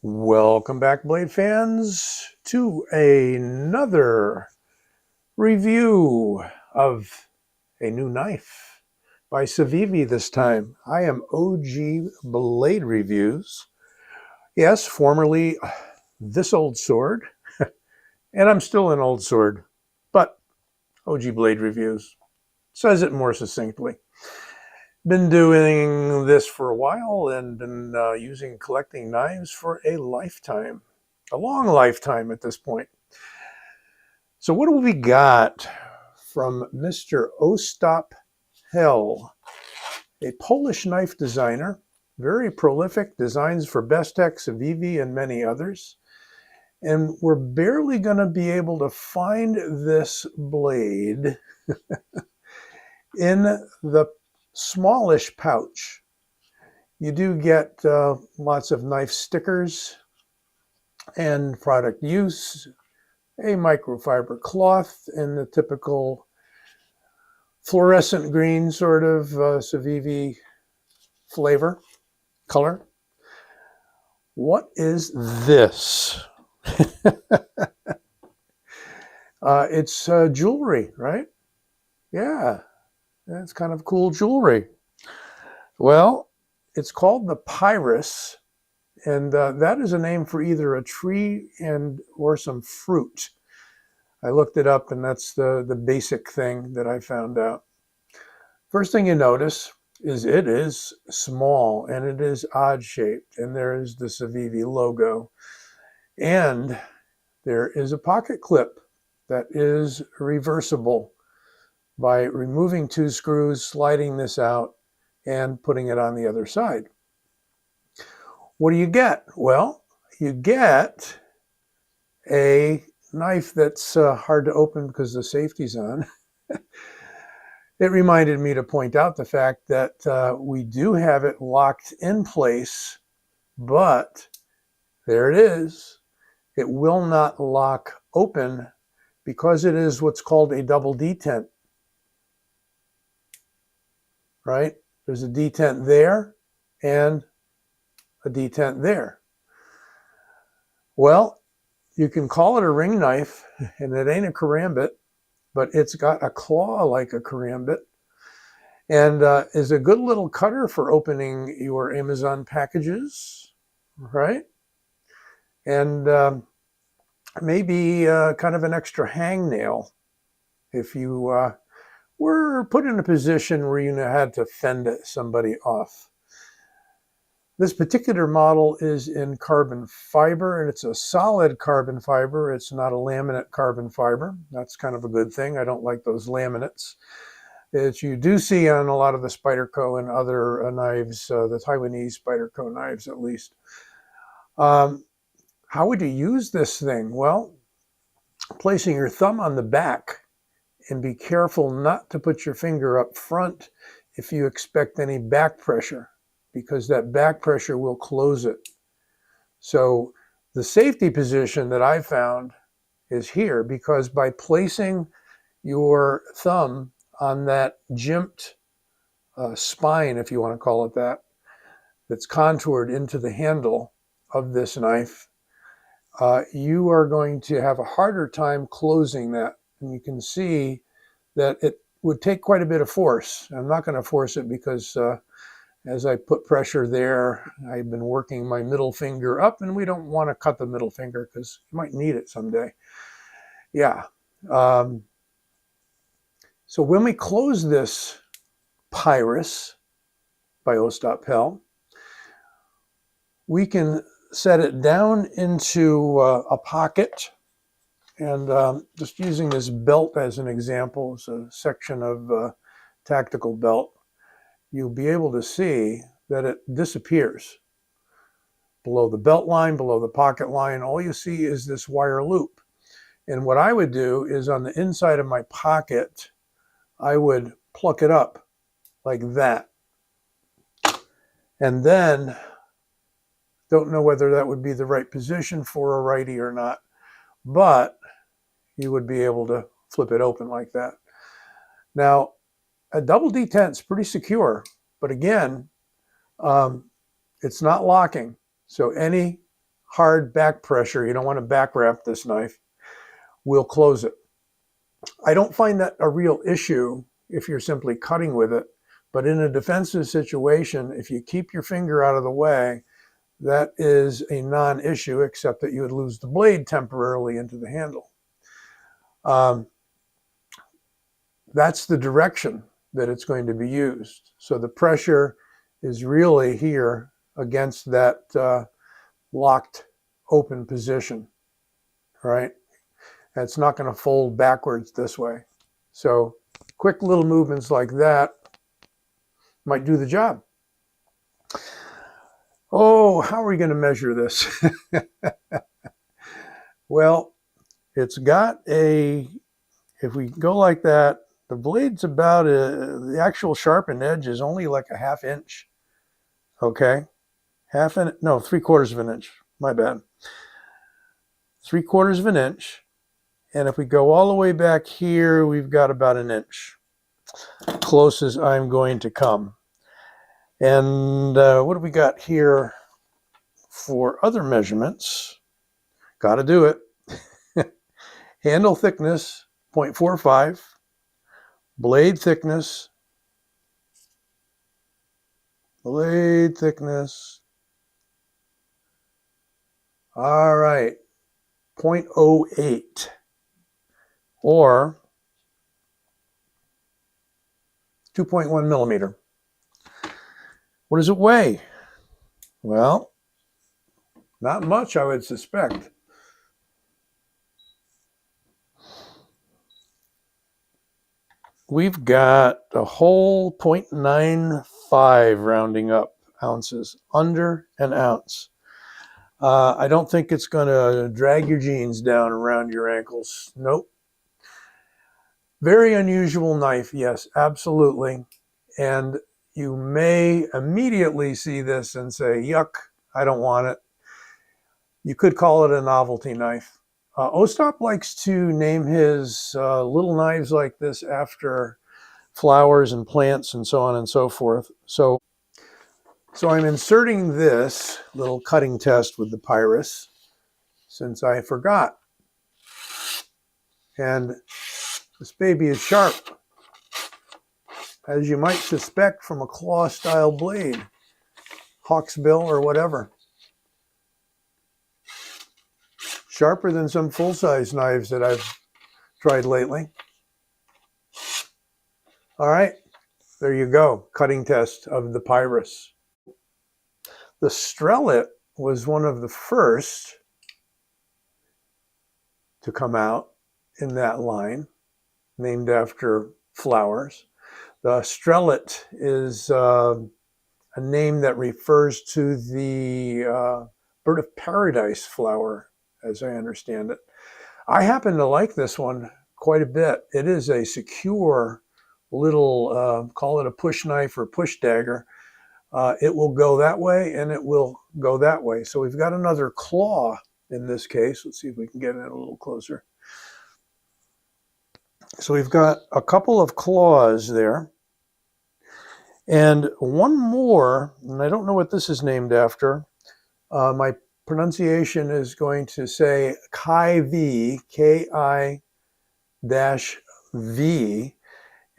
Welcome back, Blade fans, to another review of a new knife by Civivi this time. I am OG Blade Reviews. Yes, formerly This Old Sword, and I'm still an old sword, but OG Blade Reviews says it more succinctly. Been doing this for a while and been collecting knives for a lifetime, a long lifetime at this point. So what do we got from Mr. Ostap Hel, a Polish knife designer, very prolific, designs for Bestech, Civivi, and many others. And we're barely going to be able to find this blade in the smallish pouch. You do get lots of knife stickers and product use, a microfiber cloth in the typical fluorescent green sort of Civivi flavor, color. What is this? It's jewelry, right? Yeah, that's kind of cool jewelry. Well, it's called the Pyrus, and that is a name for either a tree or some fruit. I looked it up, and that's the basic thing that I found out. First thing you notice is it is small, and it is odd-shaped, and there is the Civivi logo. And there is a pocket clip that is reversible by removing two screws, sliding this out, and putting it on the other side. What do you get? Well, you get a knife that's hard to open because the safety's on. It reminded me to point out the fact that we do have it locked in place, but there it is. It will not lock open because it is what's called a double detent, right? There's a detent there and a detent there. Well, you can call it a ring knife, and it ain't a karambit, but it's got a claw like a karambit, and is a good little cutter for opening your Amazon packages, right? And maybe kind of an extra hangnail if you were put in a position where you had to fend somebody off. This particular model is in carbon fiber, and it's a solid carbon fiber. It's not a laminate carbon fiber. That's kind of a good thing. I don't like those laminates that you do see on a lot of the Spyderco and other knives, the Taiwanese Spyderco knives at least. How would you use this thing? Well, placing your thumb on the back, and be careful not to put your finger up front if you expect any back pressure, because that back pressure will close it. So the safety position that I found is here, because by placing your thumb on that jimped spine, if you want to call it that, that's contoured into the handle of this knife, you are going to have a harder time closing that. And you can see that it would take quite a bit of force. I'm not going to force it because as I put pressure there, I've been working my middle finger up, and we don't want to cut the middle finger because you might need it someday. Yeah. So when we close this Pyrus by Ostap Hel, we can set it down into a pocket, and just using this belt as an example, it's a section of tactical belt, you'll be able to see that it disappears below the belt line, below the pocket line. All you see is this wire loop. And what I would do is on the inside of my pocket, I would pluck it up like that. And then, don't know whether that would be the right position for a righty or not, but you would be able to flip it open like that. Now, a double detent is pretty secure, but again, it's not locking. So any hard back pressure, you don't want to back wrap this knife, will close it. I don't find that a real issue if you're simply cutting with it, but in a defensive situation, if you keep your finger out of the way, that is a non-issue, except that you would lose the blade temporarily into the handle. That's the direction that it's going to be used. So the pressure is really here against that locked open position, right? It's not going to fold backwards this way. So quick little movements like that might do the job. Oh, how are we going to measure this? Well, it's got a, if we go like that, the blade's about the actual sharpened edge is only like a 1/2 inch. Okay. 1/2 inch, no, 3/4 of an inch. My bad. 3/4 of an inch. And if we go all the way back here, we've got about 1 inch. Close as I'm going to come. And what do we got here for other measurements? Got to do it. Handle thickness, 0.45. Blade thickness. Blade thickness. All right. 0.08. Or 2.1 millimeter. What does it weigh? Well, not much, I would suspect. We've got a whole 0.95 rounding up ounces, under an ounce. I don't think it's going to drag your jeans down around your ankles. Nope. Very unusual knife, yes, absolutely. And you may immediately see this and say, yuck, I don't want it. You could call it a novelty knife. Ostap likes to name his little knives like this after flowers and plants and so on and so forth. So I'm inserting this little cutting test with the Pyrus since I forgot. And this baby is sharp, as you might suspect from a claw-style blade, hawksbill or whatever. Sharper than some full-size knives that I've tried lately. All right, there you go, cutting test of the Pyrus. The Strellet was one of the first to come out in that line, named after flowers. The Strellet is a name that refers to the bird of paradise flower, as I understand it. I happen to like this one quite a bit. It is a secure little, call it a push knife or push dagger. It will go that way and it will go that way. So we've got another claw in this case. Let's see if we can get it a little closer. So we've got a couple of claws there. And one more, and I don't know what this is named after. My pronunciation is going to say Civivi, Ki-V,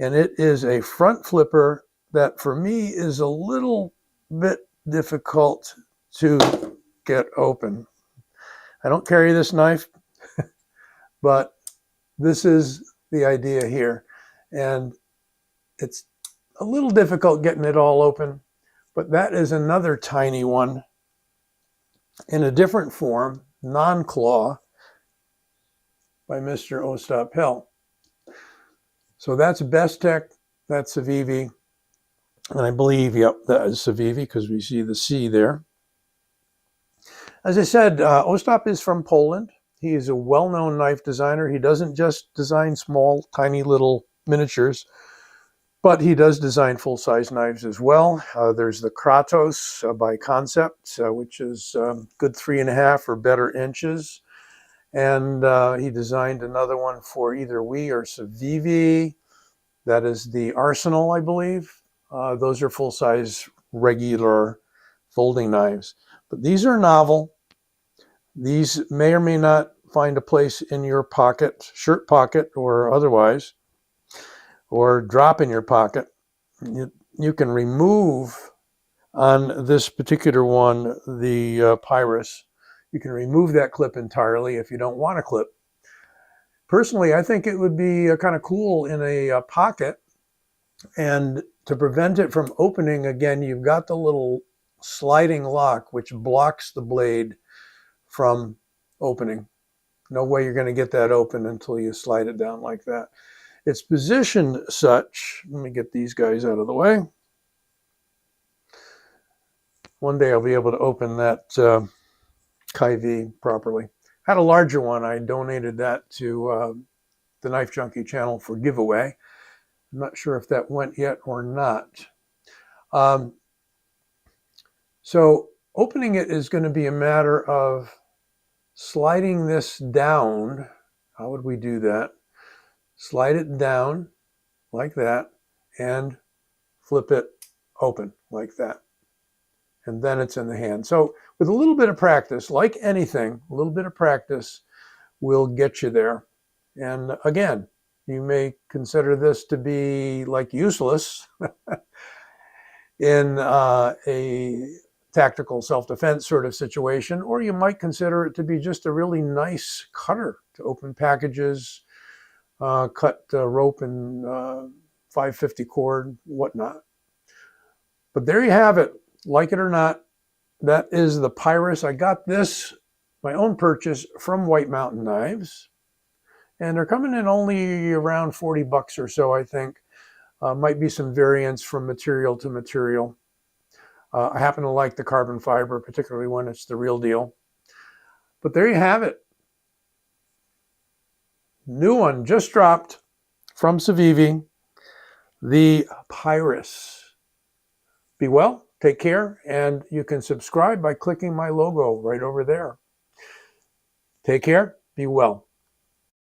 and it is a front flipper that for me is a little bit difficult to get open. I don't carry this knife, but this is the idea here. And it's a little difficult getting it all open, but that is another tiny one in a different form, non-claw, by Mr. Ostap Hel. So that's Bestech, that's Civivi, and I believe, yep, that is Civivi because we see the C there. As I said, Ostap is from Poland. He is a well-known knife designer. He doesn't just design small, tiny little miniatures, but he does design full-size knives as well. There's the Kratos by Concept, which is good 3.5 or better inches. And he designed another one for either we or Civivi. That is the Arsenal, I believe. Those are full-size, regular folding knives. But these are novel. These may or may not find a place in your pocket, shirt pocket or otherwise, or drop in your pocket. You can remove on this particular one, the Pyrus, you can remove that clip entirely if you don't want a clip. Personally, I think it would be kind of cool in a pocket. And to prevent it from opening, again, you've got the little sliding lock, which blocks the blade from opening. No way you're going to get that open until you slide it down like that. It's positioned such, let me get these guys out of the way. One day I'll be able to open that Civivi properly. I had a larger one. I donated that to the Knife Junkie channel for giveaway. I'm not sure if that went yet or not. So opening it is going to be a matter of sliding this down. How would we do that? Slide it down like that and flip it open like that. And then it's in the hand. So with a little bit of practice, like anything, a little bit of practice will get you there. And again, you may consider this to be like useless in a tactical self-defense sort of situation, or you might consider it to be just a really nice cutter to open packages, cut rope and 550 cord, whatnot. But there you have it. Like it or not, that is the Pyrus. I got this, my own purchase, from White Mountain Knives. And they're coming in only around 40 bucks or so, I think. Might be some variance from material to material. I happen to like the carbon fiber, particularly when it's the real deal. But there you have it. New one just dropped from Civivi, the Pyrus. Be well, take care, and you can subscribe by clicking my logo right over there. Take care, be well.